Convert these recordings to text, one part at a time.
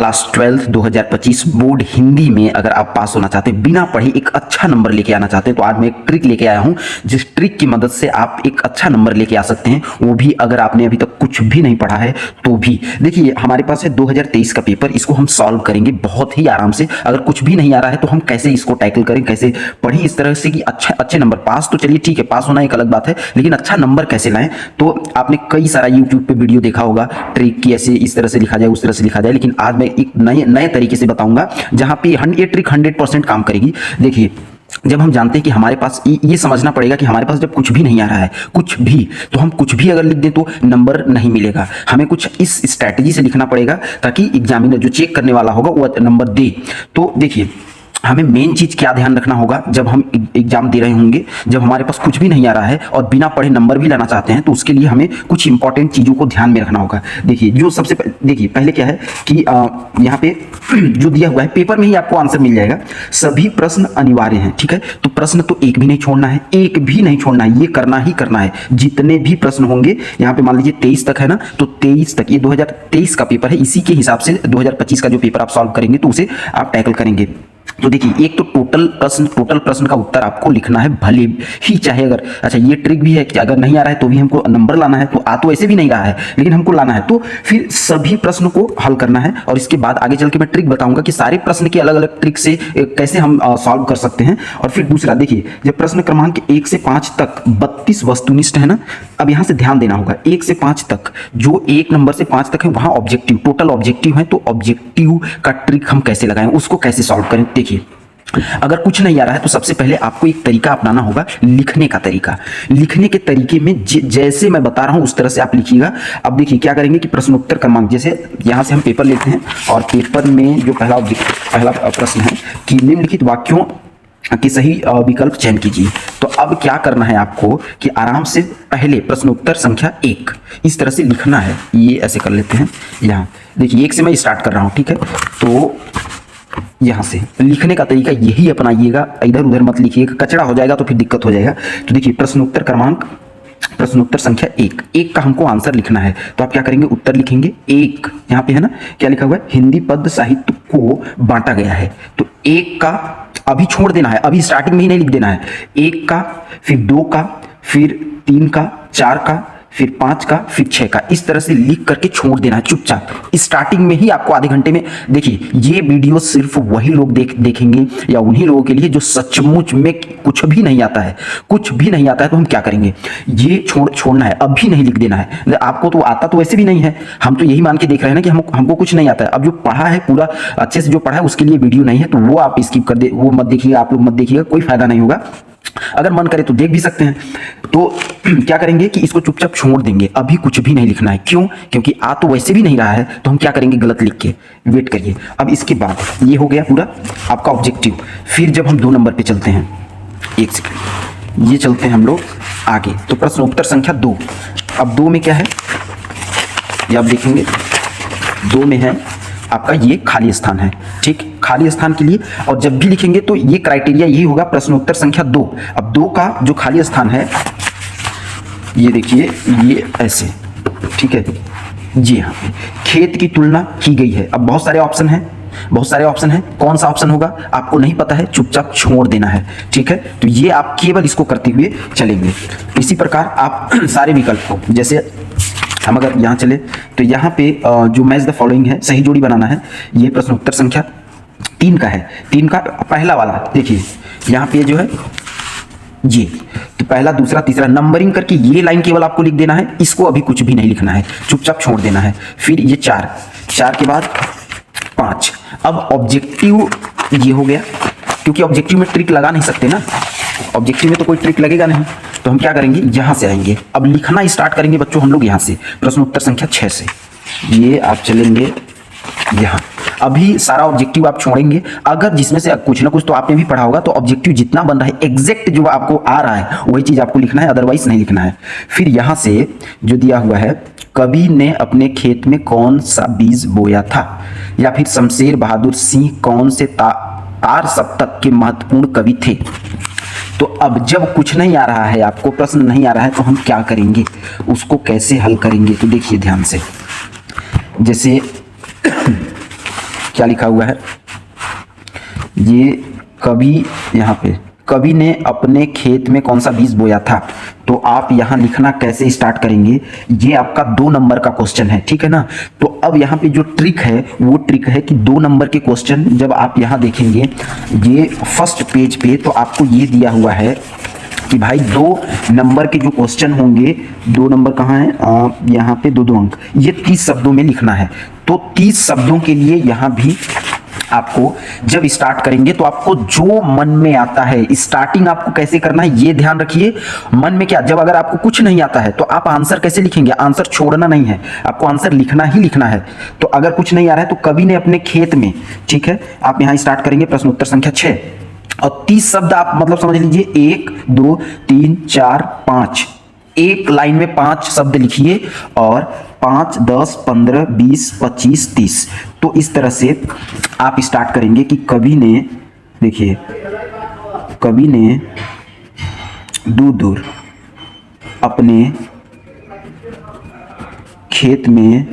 Class 12 2025 board Hindi में अगर आप पास होना चाहते हैं, बिना पढ़े एक अच्छा नंबर लेके आना चाहते हैं, तो आज मैं एक ट्रिक लेके आया हूं जिस ट्रिक की मदद से आप एक अच्छा नंबर लेके आ सकते हैं, वो भी अगर आपने अभी तक कुछ भी नहीं पढ़ा है तो भी। देखिए हमारे पास है 2023 का पेपर, इसको हम सॉल्व करेंगे बहुत ही आराम से। अगर कुछ भी नहीं आ रहा है तो हम कैसे इसको टैकल करें, कैसे पढ़ें इस तरह से कि अच्छे नंबर। पास तो चलिए ठीक है, पास होना एक अलग बात है, लेकिन अच्छा नंबर कैसे लाएं। तो आपने कई सारा यूट्यूब पे वीडियो देखा होगा ट्रिक की, ऐसे इस तरह से लिखा जाए उस तरह से लिखा जाए, लेकिन आज मैं एक नए तरीके से बताऊंगा जहां पे ये ट्रिक 100% काम करेगी। देखिए जब हम जानते हैं कि हमारे पास ये समझना पड़ेगा कि हमारे पास जब कुछ भी नहीं आ रहा है, कुछ भी, तो हम कुछ भी अगर लिख दें तो नंबर नहीं मिलेगा। हमें कुछ इस स्ट्रैटेजी से लिखना पड़ेगा ताकि एग्जामिनर जो चेक करने वाला होगा वो नंबर दे। तो देखिए हमें मेन चीज क्या ध्यान रखना होगा जब हम एग्जाम दे रहे होंगे, जब हमारे पास कुछ भी नहीं आ रहा है और बिना पढ़े नंबर भी लाना चाहते हैं, तो उसके लिए हमें कुछ इंपॉर्टेंट चीजों को ध्यान में रखना होगा। देखिए जो सबसे देखिए पहले क्या है कि यहाँ पे जो दिया हुआ है पेपर में ही आपको आंसर मिल जाएगा। सभी प्रश्न अनिवार्य हैं, ठीक है। तो प्रश्न तो एक भी नहीं छोड़ना है, एक भी नहीं छोड़ना है, ये करना ही करना है। जितने भी प्रश्न होंगे, यहाँ पे मान लीजिए 23 तक है ना, तो 23 तक, ये 2023 का पेपर है, इसी के हिसाब से 2025 का जो पेपर आप सॉल्व करेंगे तो उसे आप टैकल करेंगे। तो देखिए एक तो टोटल प्रश्न का उत्तर आपको लिखना है, भले ही चाहे अगर, अच्छा ये ट्रिक भी है कि अगर नहीं आ रहा है तो भी हमको नंबर लाना है, तो आ तो ऐसे भी नहीं रहा है लेकिन हमको लाना है, तो फिर सभी प्रश्न को हल करना है। और इसके बाद आगे चल के मैं ट्रिक बताऊंगा कि सारे प्रश्न के अलग अलग ट्रिक से कैसे हम सॉल्व कर सकते हैं। और फिर दूसरा देखिए, जब प्रश्न क्रमांक 1 से 5 तक 32 वस्तुनिष्ठ है ना, अब यहां से ध्यान देना होगा। 1 से 5 तक, जो 1 नंबर से 5 तक है वहां ऑब्जेक्टिव, टोटल ऑब्जेक्टिव है, तो ऑब्जेक्टिव का ट्रिक हम कैसे लगाएं, उसको कैसे सॉल्व करें। देखिए अगर कुछ नहीं आ रहा है तो सबसे पहले आपको एक तरीका अपनाना होगा, लिखने का तरीका। लिखने के तरीके में जैसे मैं बता रहा हूं उस तरह से आप लिखिएगा। अब देखिए क्या करेंगे कि प्रश्नोत्तर क्रमांक, जैसे यहां से हम पेपर लेते हैं और पेपर में जो पहला प्रश्न है कि निम्नलिखित वाक्यों कि सही विकल्प चयन कीजिए। तो अब क्या करना है आपको कि आराम से पहले प्रश्नोत्तर संख्या 1 इस तरह से लिखना है। ये ऐसे कर लेते हैं, यहाँ देखिए 1 से मैं स्टार्ट कर रहा हूं, ठीक है। तो यहां से लिखने का तरीका यही अपनाइएगा, इधर उधर मत लिखिएगा, कचड़ा हो जाएगा तो फिर दिक्कत हो जाएगा। तो देखिए प्रश्नोत्तर संख्या 1 का हमको आंसर लिखना है। तो आप क्या करेंगे, उत्तर लिखेंगे 1, यहाँ पे है ना क्या लिखा हुआ है, हिंदी पद साहित्य को बांटा गया है। तो 1 का अभी छोड़ देना है, अभी स्टार्टिंग में ही नहीं लिख देना है। 1 का, फिर 2 का, फिर 3 का, 4 का, फिर 5 का, फिर 6 का, इस तरह से लिख करके छोड़ देना है चुपचाप। स्टार्टिंग में ही आपको आधे घंटे में, देखिए ये वीडियो सिर्फ वही लोग देखेंगे या उन्हीं लोगों के लिए जो सचमुच में कुछ भी नहीं आता है, कुछ भी नहीं आता है। तो हम क्या करेंगे, ये छोड़ना है, अभी नहीं लिख देना है। आपको तो आता तो वैसे भी नहीं है, हम तो यही मान के देख रहे हैं ना कि हमको कुछ नहीं आता है। अब जो पढ़ा है पूरा अच्छे से जो पढ़ा है उसके लिए वीडियो नहीं है, तो वो आप स्किप कर दे, वो मत देखिएगा, आप लोग मत देखिएगा, कोई फायदा नहीं होगा। अगर मन करे तो देख भी सकते हैं। तो क्या करेंगे कि इसको चुपचाप छोड़ देंगे, अभी कुछ भी नहीं लिखना है। क्यों? क्योंकि आ तो वैसे भी नहीं रहा है, तो हम क्या करेंगे, गलत लिख के वेट करिए। अब इसके बाद ये हो गया पूरा आपका ऑब्जेक्टिव। फिर जब हम 2 नंबर पे चलते हैं, 1 सेकंड, ये चलते हैं हम लोग आगे। तो प्रश्न उत्तर संख्या 2, अब 2 में क्या है ये आप देखेंगे, 2 में है आपका ये खाली स्थान है, ठीक। खाली स्थान के लिए और जब भी लिखेंगे तो ये क्राइटेरिया यही होगा, प्रश्नोत्तर संख्या 2। अब 2 का जो खाली स्थान है ये देखिए, ये ऐसे, ठीक है जी। हाँ, खेत की तुलना की गई है। अब बहुत सारे ऑप्शन हैं, कौन सा ऑप्शन होगा आपको नहीं पता है, चुपचाप छोड़ देना है, ठीक है। तो ये आप केवल इसको करते हुए चलेंगे। इसी प्रकार आप सारे विकल्प को, जैसे हम अगर यहाँ चले तो यहाँ पे जो मैच द फॉलोइंग है, सही जोड़ी बनाना है। ये प्रश्नोत्तर संख्या 3 का है, 3 का पहला वाला देखिए, यहाँ पे जो है ये, तो पहला, दूसरा, तीसरा नंबरिंग करके ये लाइन केवल आपको लिख देना है, इसको अभी कुछ भी नहीं लिखना है, चुपचाप छोड़ देना है। फिर ये 4 के बाद 5। अब ऑब्जेक्टिव ये हो गया, क्योंकि ऑब्जेक्टिव में ट्रिक लगा नहीं सकते ना, ऑब्जेक्टिव में तो कोई ट्रिक लगेगा नहीं, तो हम क्या करेंगे, यहां से आएंगे। अब लिखना स्टार्ट करेंगे बच्चों हम लोग यहां से, प्रश्नोत्तर संख्या 6 से। ये आप चलेंगे यहां, अभी सारा ऑब्जेक्टिव आप छोड़ेंगे। अगर जिसमें से कुछ ना कुछ तो आपने भी पढ़ा होगा, तो ऑब्जेक्टिव जितना बन रहा है एग्जैक्ट जो आपको आ रहा है वही चीज आपको लिखना है, अदरवाइज नहीं लिखना है। फिर यहां से जो दिया हुआ है, कवि ने अपने खेत में कौन सा बीज बोया था, या फिर शमशेर बहादुर सिंह कौन से तार सप्तक के महत्वपूर्ण कवि थे। तो अब जब कुछ नहीं आ रहा है, आपको प्रश्न नहीं आ रहा है, तो हम क्या करेंगे, उसको कैसे हल करेंगे। तो देखिए ध्यान से, जैसे क्या लिखा हुआ है, ये कवि, यहाँ पे कवि ने अपने खेत में कौन सा बीज बोया था। तो आप यहाँ लिखना कैसे स्टार्ट करेंगे, ये आपका 2 नंबर का क्वेश्चन है, ठीक है ना। तो अब यहाँ पे जो ट्रिक है वो ट्रिक है कि 2 नंबर के क्वेश्चन जब आप यहाँ देखेंगे, ये फर्स्ट पेज पे तो आपको ये दिया हुआ है कि भाई 2 नंबर के जो क्वेश्चन होंगे, 2 नंबर कहाँ है, यहाँ पे 2 अंक, ये 30 शब्दों में लिखना है। तो 30 शब्दों के लिए यहाँ भी आपको जब स्टार्ट करेंगे तो आपको जो मन में आता है, स्टार्टिंग आपको कैसे करना है ये ध्यान रखिए। मन में क्या, जब अगर आपको कुछ नहीं आता है तो आप आंसर कैसे लिखेंगे, आंसर छोड़ना नहीं है, आपको आंसर लिखना ही लिखना है। तो अगर कुछ नहीं आ रहा है तो कवि ने अपने खेत में, ठीक है, आप यहां स्टार्ट करेंगे प्रश्न उत्तर संख्या 6 और 30 शब्द आप मतलब समझ लीजिए 1 2 3 4 5, एक लाइन में 5 शब्द लिखिए और 5 10 15 20 25 30। तो इस तरह से आप स्टार्ट करेंगे कि कवि ने, देखिए कवि ने दूर दूर अपने खेत में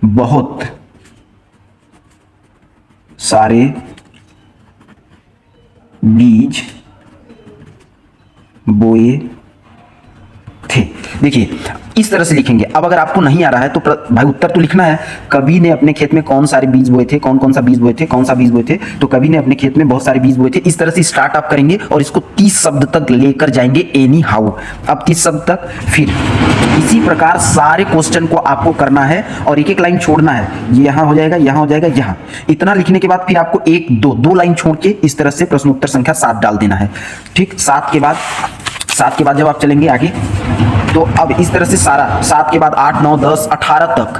बहुत सारे बीज बोए थे। देखिए इस तरह से लिखेंगे। अब अगर आपको नहीं आ रहा है तो भाई उत्तर तो लिखना है, कवि ने अपने खेत में कौन सारे बीज बोए थे, कौन कौन सा बीज बोए थे, कौन सा बीज बोए थे, तो कवि ने अपने खेत में बहुत सारे बीज बोए थे। इस तरह से स्टार्ट आप करेंगे और इसको 30 शब्द तक लेकर जाएंगे एनी हाउ। अब 30 शब्द तक, फिर इसी प्रकार सारे क्वेश्चन को आपको करना है और एक एक लाइन छोड़ना है, ये यहाँ हो जाएगा, यहाँ हो जाएगा, यहाँ इतना लिखने के बाद फिर आपको 1 2 लाइन छोड़ के इस तरह से प्रश्न उत्तर संख्या 7 डाल देना है। ठीक, 7 के बाद जब आप चलेंगे आगे तो अब इस तरह से सारा 7 के बाद 8 9 10 18 तक।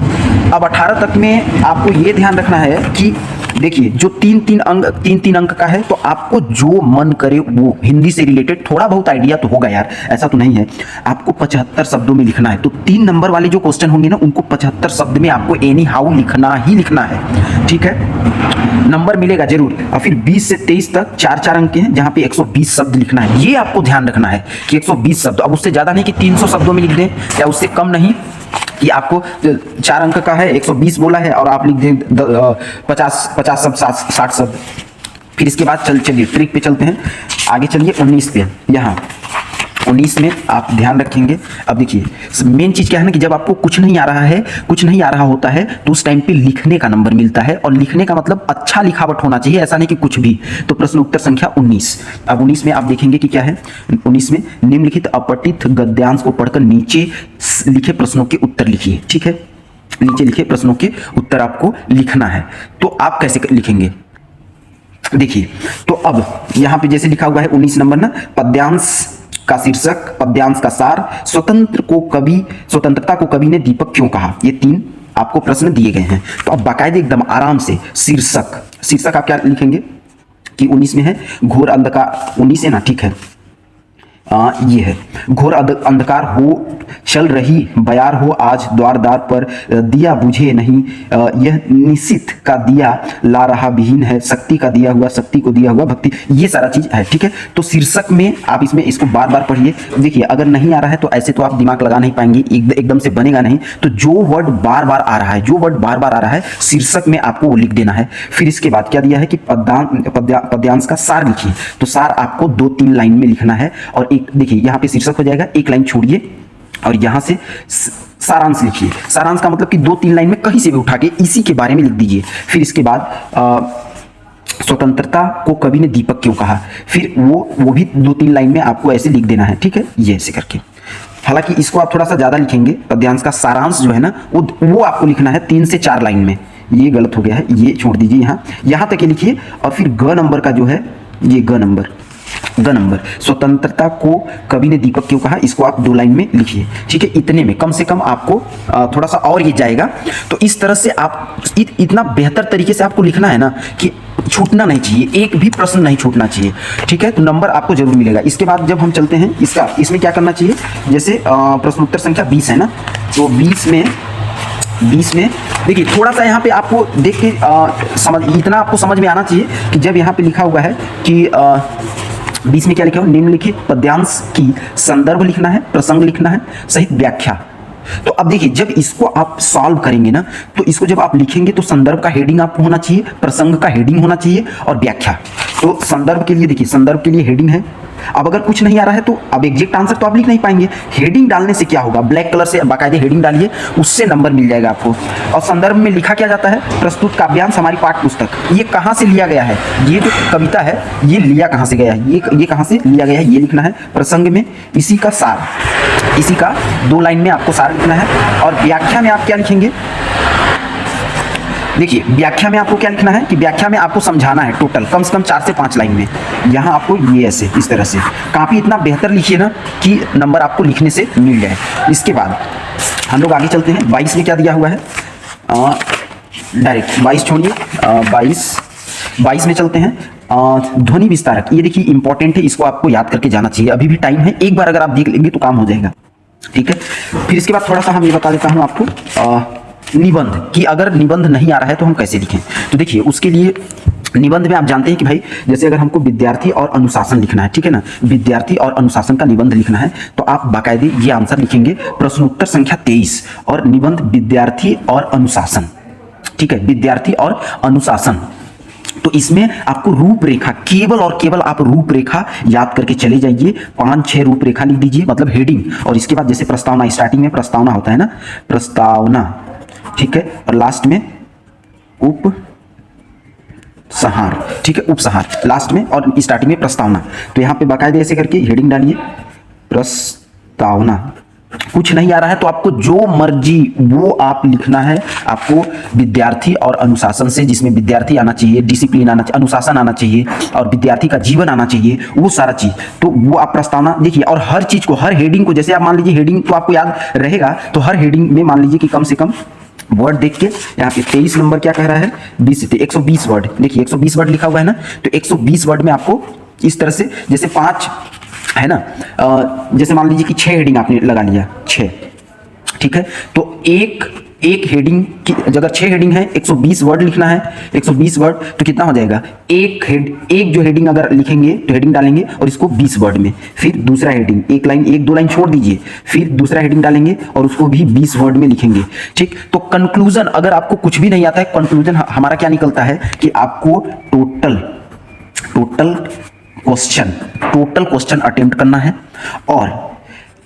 अब 18 तक में आपको ये ध्यान रखना है कि देखिए जो 3 अंक का है तो आपको जो मन करे वो हिंदी से रिलेटेड थोड़ा बहुत आइडिया तो होगा यार, ऐसा तो नहीं है, आपको 75 शब्दों में लिखना है। तो 3 नंबर वाले जो क्वेश्चन होंगे ना उनको 75 शब्द में आपको एनी हाउ लिखना ही लिखना है, ठीक है, नंबर मिलेगा जरूर। और फिर 20 से 23 तक 4 अंक के हैं जहां पे 120 शब्द लिखना है। ये आपको ध्यान रखना है कि 120 शब्द, अब उससे ज्यादा नहीं कि 300 शब्दों में लिख दें या उससे कम नहीं कि आपको 4 अंक का है 120 बोला है और आप लिख दें 50 शब्द 60 शब्द। फिर इसके बाद चलिए ट्रिक पे चलते हैं, आगे चलिए 19 पे। यहाँ 19 में आप ध्यान रखेंगे। अब देखिए मेन चीज क्या है ना कि जब आपको कुछ नहीं आ रहा है, कुछ नहीं आ रहा होता है तो उस टाइम पे लिखने का नंबर मिलता है, और लिखने का मतलब अच्छा लिखावट होना चाहिए, ऐसा नहीं कि कुछ भी। तो प्रश्न उत्तर संख्या 19। अब 19 में आप देखेंगे कि क्या है, 19 में निम्नलिखित अपठित गद्यांश को पढ़कर नीचे लिखे प्रश्नों के उत्तर लिखिए, ठीक है, नीचे लिखे प्रश्नों के उत्तर आपको लिखना है। तो आप कैसे लिखेंगे देखिए, तो अब यहां पे जैसे लिखा हुआ है 19 नंबर ना, पद्यांश का शीर्षक, पद्यांश का सार, स्वतंत्रता को कवि ने दीपक क्यों कहा, ये 3 आपको प्रश्न दिए गए हैं। तो अब बाकायदे एकदम आराम से शीर्षक आप क्या लिखेंगे कि 19 में है घोर अंधकार, 19 है ना, ठीक है, ये है घोर अंधकार हो चल रही बयार हो आज द्वार द्वार पर दिया बुझे नहीं, यह निश्चित का दिया ला रहा विहीन है, शक्ति का दिया हुआ शक्ति को दिया हुआ भक्ति, ये सारा चीज है, ठीक है। तो शीर्षक में आप इसमें इसको बार बार पढ़िए। देखिए अगर नहीं आ रहा है तो ऐसे तो आप दिमाग लगा नहीं पाएंगे, एकदम से बनेगा नहीं। तो जो वर्ड बार बार आ रहा है, जो वर्ड बार बार आ रहा है शीर्षक में आपको वो लिख देना है। फिर इसके बाद क्या दिया है कि पद्यांश का सार लिखिए। तो सार आपको 2-3 लाइन में लिखना है। और देखिए यहाँ पे शीर्षक हो जाएगा, 1 लाइन छोड़िए और यहां से सारांश लिखिए। सारांश का मतलब कि 2-3 लाइन में कहीं से भी उठा के इसी के बारे में लिख दीजिए। फिर इसके बाद स्वतंत्रता को कवि ने दीपक क्यों कहा, फिर वो भी 2-3 लाइन में आपको ऐसे लिख देना है, ठीक है, ये ऐसे करके। हालांकि इसको आप थोड़ा सा ज्यादा लिखेंगे, पद्यांश का सारांश जो है ना वो आपको लिखना है 3 से 4 लाइन में। ये गलत हो गया है, ये छोड़ दीजिए, यहां तक ये लिखिए। और फिर ग नंबर का जो है, ये ग नंबर स्वतंत्रता को कवि ने दीपक क्यों कहा, इसको आप 2 लाइन में लिखिए, ठीक है। इतने में कम से कम आपको थोड़ा सा और ये जाएगा। तो इस तरह से आप इतना बेहतर तरीके से आपको लिखना है ना कि छूटना नहीं चाहिए, एक भी प्रश्न नहीं छूटना चाहिए, ठीक है। तो नंबर आपको जरूर मिलेगा। इसके बाद जब हम चलते हैं इसमें क्या करना चाहिए, जैसे प्रश्न उत्तर संख्या 20 है ना, तो 20 में देखिए थोड़ा सा यहाँ पे आपको देख के इतना आपको समझ में आना चाहिए कि जब यहाँ पे लिखा हुआ है कि 20 में क्या लिखा हो, निम्नलिखित पद्यांश की संदर्भ लिखना है, प्रसंग लिखना है सहित व्याख्या। तो अब देखिए, जब इसको आप सॉल्व करेंगे ना, तो इसको जब आप लिखेंगे तो संदर्भ का हेडिंग आपको होना चाहिए, प्रसंग का हेडिंग होना चाहिए और व्याख्या। तो संदर्भ के लिए देखिए, संदर्भ के लिए हेडिंग है। अब अगर कुछ नहीं आ रहा है तो अब एग्जैक्ट आंसर तो आप लिख नहीं पाएंगे। हेडिंग डालने से क्या होगा, ब्लैक कलर से बाकायदे हेडिंग डालिए, उससे नंबर मिल जाएगा आपको। और संदर्भ में लिखा क्या जाता है, प्रस्तुत काव्यांश हमारी पाठ्य पुस्तक। ये कहाँ से लिया गया है, ये जो कविता है ये लिया कहाँ से गया है, ये कहाँ से लिया गया है, ये लिखना है। प्रसंग में इसी का सार, इसी का 2 लाइन में आपको सार लिखना है। और व्याख्या में आप क्या लिखेंगे, देखिए व्याख्या में आपको क्या लिखना है कि व्याख्या में आपको समझाना है टोटल कम से कम 4 से 5 लाइन में। यहाँ आपको ये ऐसे इस तरह से काफ़ी इतना बेहतर लिखिए ना कि नंबर आपको लिखने से मिल जाए। इसके बाद हम लोग आगे चलते हैं। 22 में क्या दिया हुआ है, डायरेक्ट 22 छोड़िए, 22 में चलते हैं। ध्वनि विस्तारक, ये देखिए इंपॉर्टेंट है, इसको आपको याद करके जाना चाहिए, अभी भी टाइम है, एक बार अगर आप देख लेंगे तो काम हो जाएगा, ठीक है। फिर इसके बाद थोड़ा सा हम ये बता देता हूँ आपको निबंध, कि अगर निबंध नहीं आ रहा है तो हम कैसे लिखें। तो देखिए उसके लिए निबंध में आप जानते हैं कि भाई जैसे अगर हमको विद्यार्थी और अनुशासन लिखना है, ठीक है ना, विद्यार्थी और अनुशासन का निबंध लिखना है तो आप बाकायदे ये आंसर लिखेंगे, प्रश्नोत्तर संख्या 23 और निबंध विद्यार्थी और अनुशासन, ठीक है, विद्यार्थी और अनुशासन। तो इसमें आपको रूपरेखा, केवल और केवल आप रूपरेखा याद करके चले जाइए, 5-6 रूपरेखा लिख दीजिए, मतलब हेडिंग। और इसके बाद जैसे प्रस्तावना, स्टार्टिंग में प्रस्तावना होता है ना, प्रस्तावना, ठीक है, और लास्ट में उपसंहार, ठीक है, उपसंहार लास्ट में और स्टार्टिंग में प्रस्तावना। तो यहाँ पे बाकायदे ऐसे करके हेडिंग डालिए, प्रस्तावना। कुछ नहीं आ रहा है तो आपको जो मर्जी वो आप लिखना है। आपको विद्यार्थी और अनुशासन से, जिसमें विद्यार्थी आना चाहिए, डिसिप्लिन आना चाहिए, अनुशासन आना चाहिए और विद्यार्थी का जीवन आना चाहिए, वो सारा चीज, तो वो आप प्रस्तावना देखिए। और हर चीज को, हर हेडिंग को, जैसे आप मान लीजिए हेडिंग तो आपको याद रहेगा, तो हर हेडिंग में मान लीजिए कि कम से कम वर्ड देख के, यहाँ पे 23 नंबर क्या कह रहा है, 120 वर्ड, देखिए 120 वर्ड लिखा हुआ है ना, तो 120 वर्ड में आपको इस तरह से, जैसे 5 है ना, जैसे मान लीजिए कि 6 हेडिंग आपने लगा लिया, 6, ठीक है, तो एक हेडिंग की, अगर 6 हेडिंग है, 120 वर्ड लिखना है, 120 वर्ड तो कितना हो जाएगा, एक जो हेडिंग अगर लिखेंगे तो हेडिंग डालेंगे और इसको 20 वर्ड में, फिर दूसरा हेडिंग, 1-2 लाइन छोड़ दीजिए, फिर दूसरा हेडिंग डालेंगे और उसको भी 20 वर्ड में लिखेंगे, ठीक। तो कंक्लूजन, अगर आपको कुछ भी नहीं आता है, कंक्लूजन हमारा क्या निकलता है कि आपको टोटल क्वेश्चन अटेम्प्ट करना है और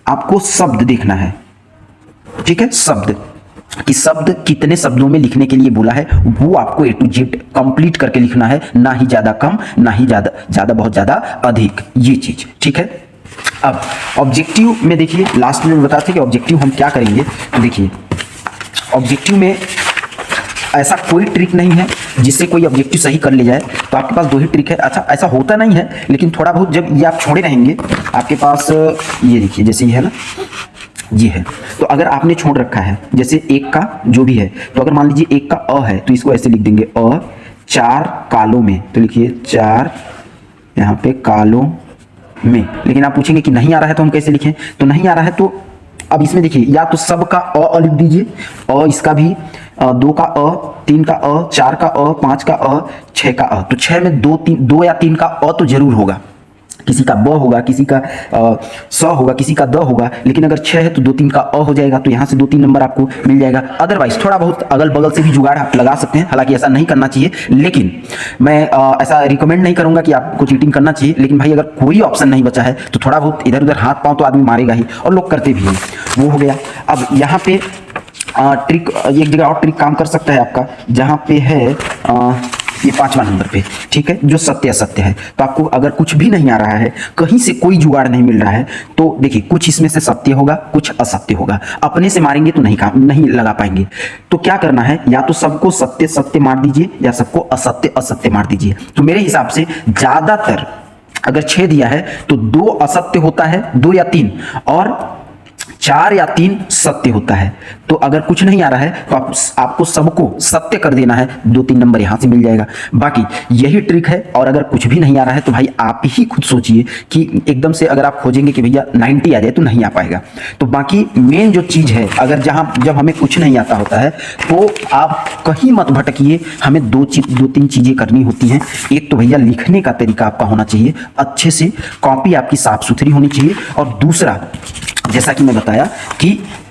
आपको शब्द देखना है, ठीक है, शब्द कि शब्द कितने शब्दों में लिखने के लिए बोला है, वो आपको A to Z कंप्लीट करके लिखना है, ना ही ज्यादा कम, ना ही ज्यादा बहुत ज्यादा अधिक, ये चीज, ठीक है। अब ऑब्जेक्टिव में देखिए, लास्ट में बताते हैं कि ऑब्जेक्टिव हम क्या करेंगे। तो देखिए ऑब्जेक्टिव में ऐसा कोई ट्रिक नहीं है जिससे कोई ऑब्जेक्टिव सही कर ले जाए, तो आपके पास 2 ही ट्रिक है। अच्छा, ऐसा होता नहीं है, लेकिन थोड़ा बहुत जब ये आप छोड़े रहेंगे, आपके पास ये देखिए, जैसे ये है ना, ये है, तो अगर आपने छोड़ रखा है, जैसे 1 का जो भी है, तो अगर मान लीजिए 1 का अ है तो इसको ऐसे लिख देंगे, 4 कालों में, तो लिखिए 4 यहाँ पे कालों में। लेकिन आप पूछेंगे कि नहीं आ रहा है तो हम कैसे लिखें, तो नहीं आ रहा है तो अब इसमें देखिए, या तो सब का अ लिख दीजिए, इसका भी 2 का अ, 3 का अ, 4 का अ, 5 का अ, 6 का अ, तो 6 में 2 या 3 का अ तो जरूर होगा, किसी का ब होगा, किसी का स होगा, किसी का द होगा, लेकिन अगर 6 है तो 2-3 का अ हो जाएगा, तो यहाँ से 2-3 नंबर आपको मिल जाएगा। अदरवाइज थोड़ा बहुत अगल बगल से भी जुगाड़ आप लगा सकते हैं, हालांकि ऐसा नहीं करना चाहिए, लेकिन मैं ऐसा रिकमेंड नहीं करूंगा कि आपको चीटिंग करना चाहिए। लेकिन भाई अगर कोई ऑप्शन नहीं बचा है तो थोड़ा बहुत इधर उधर हाथ पाँव तो आदमी मारेगा ही, और लोग करते भी हैं, वो हो गया। अब यहाँ पे ट्रिक, एक जगह और ट्रिक काम कर सकता है आपका, जहाँ पे है ये 5वां नंबर पे, ठीक है, जो सत्य असत्य है। तो आपको अगर कुछ भी नहीं आ रहा है, कहीं से कोई जुगाड़ नहीं मिल रहा है, तो देखिए कुछ इसमें से सत्य होगा, कुछ असत्य होगा, अपने से मारेंगे तो नहीं लगा पाएंगे। तो क्या करना है, या तो सबको सत्य सत्य मार दीजिए या सबको असत्य असत्य मार दीजिए। तो मेरे हिसाब से ज्यादातर अगर 6 दिया है तो 2 असत्य होता है, 2 या 3, और 4 या 3 सत्य होता है। तो अगर कुछ नहीं आ रहा है तो आपको सबको सत्य कर देना है, 2-3 नंबर यहां से मिल जाएगा। बाकी यही ट्रिक है, और अगर कुछ भी नहीं आ रहा है तो भाई आप ही खुद सोचिए कि एकदम से अगर आप खोजेंगे कि भैया 90 आ जाए तो नहीं आ पाएगा। तो बाकी मेन जो चीज है, अगर जब हमें कुछ नहीं आता होता है तो आप कहीं मत भटकिए, हमें 2-3 चीजें करनी होती हैं। एक तो भैया लिखने का तरीका आपका होना चाहिए अच्छे से, कॉपी आपकी साफ सुथरी होनी चाहिए, और दूसरा जैसा कि मैं बताया कि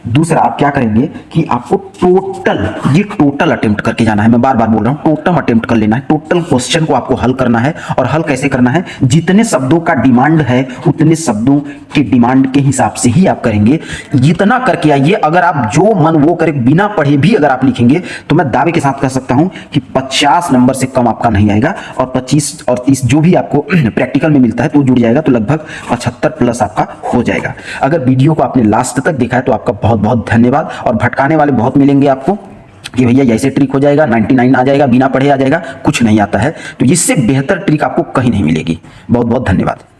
दूसरा आप क्या करेंगे कि आपको टोटल अटेम्प्ट करके जाना है। मैं बार बार बोल रहा हूं, टोटल अटेम्प्ट कर लेना है। टोटल क्वेश्चन को आपको हल करना है। और हल कैसे करना है? जितने शब्दों का डिमांड है उतने शब्दों के डिमांड के हिसाब से ही आप करेंगे। जितना करके आइए, अगर आप जो मन वो करे बिना पढ़े भी अगर आप लिखेंगे तो मैं दावे के साथ कह सकता हूं कि 50 नंबर से कम आपका नहीं आएगा। और 25 और 30 जो भी आपको प्रैक्टिकल में मिलता है तो जुड़ जाएगा, तो लगभग 75 प्लस आपका हो जाएगा। अगर वीडियो को आपने लास्ट तक देखा है तो आपका बहुत बहुत धन्यवाद। और भटकाने वाले बहुत मिलेंगे आपको कि भैया ऐसे ट्रिक हो जाएगा, 99 आ जाएगा, बिना पढ़े आ जाएगा। कुछ नहीं आता है, तो इससे बेहतर ट्रिक आपको कहीं नहीं मिलेगी। बहुत बहुत धन्यवाद।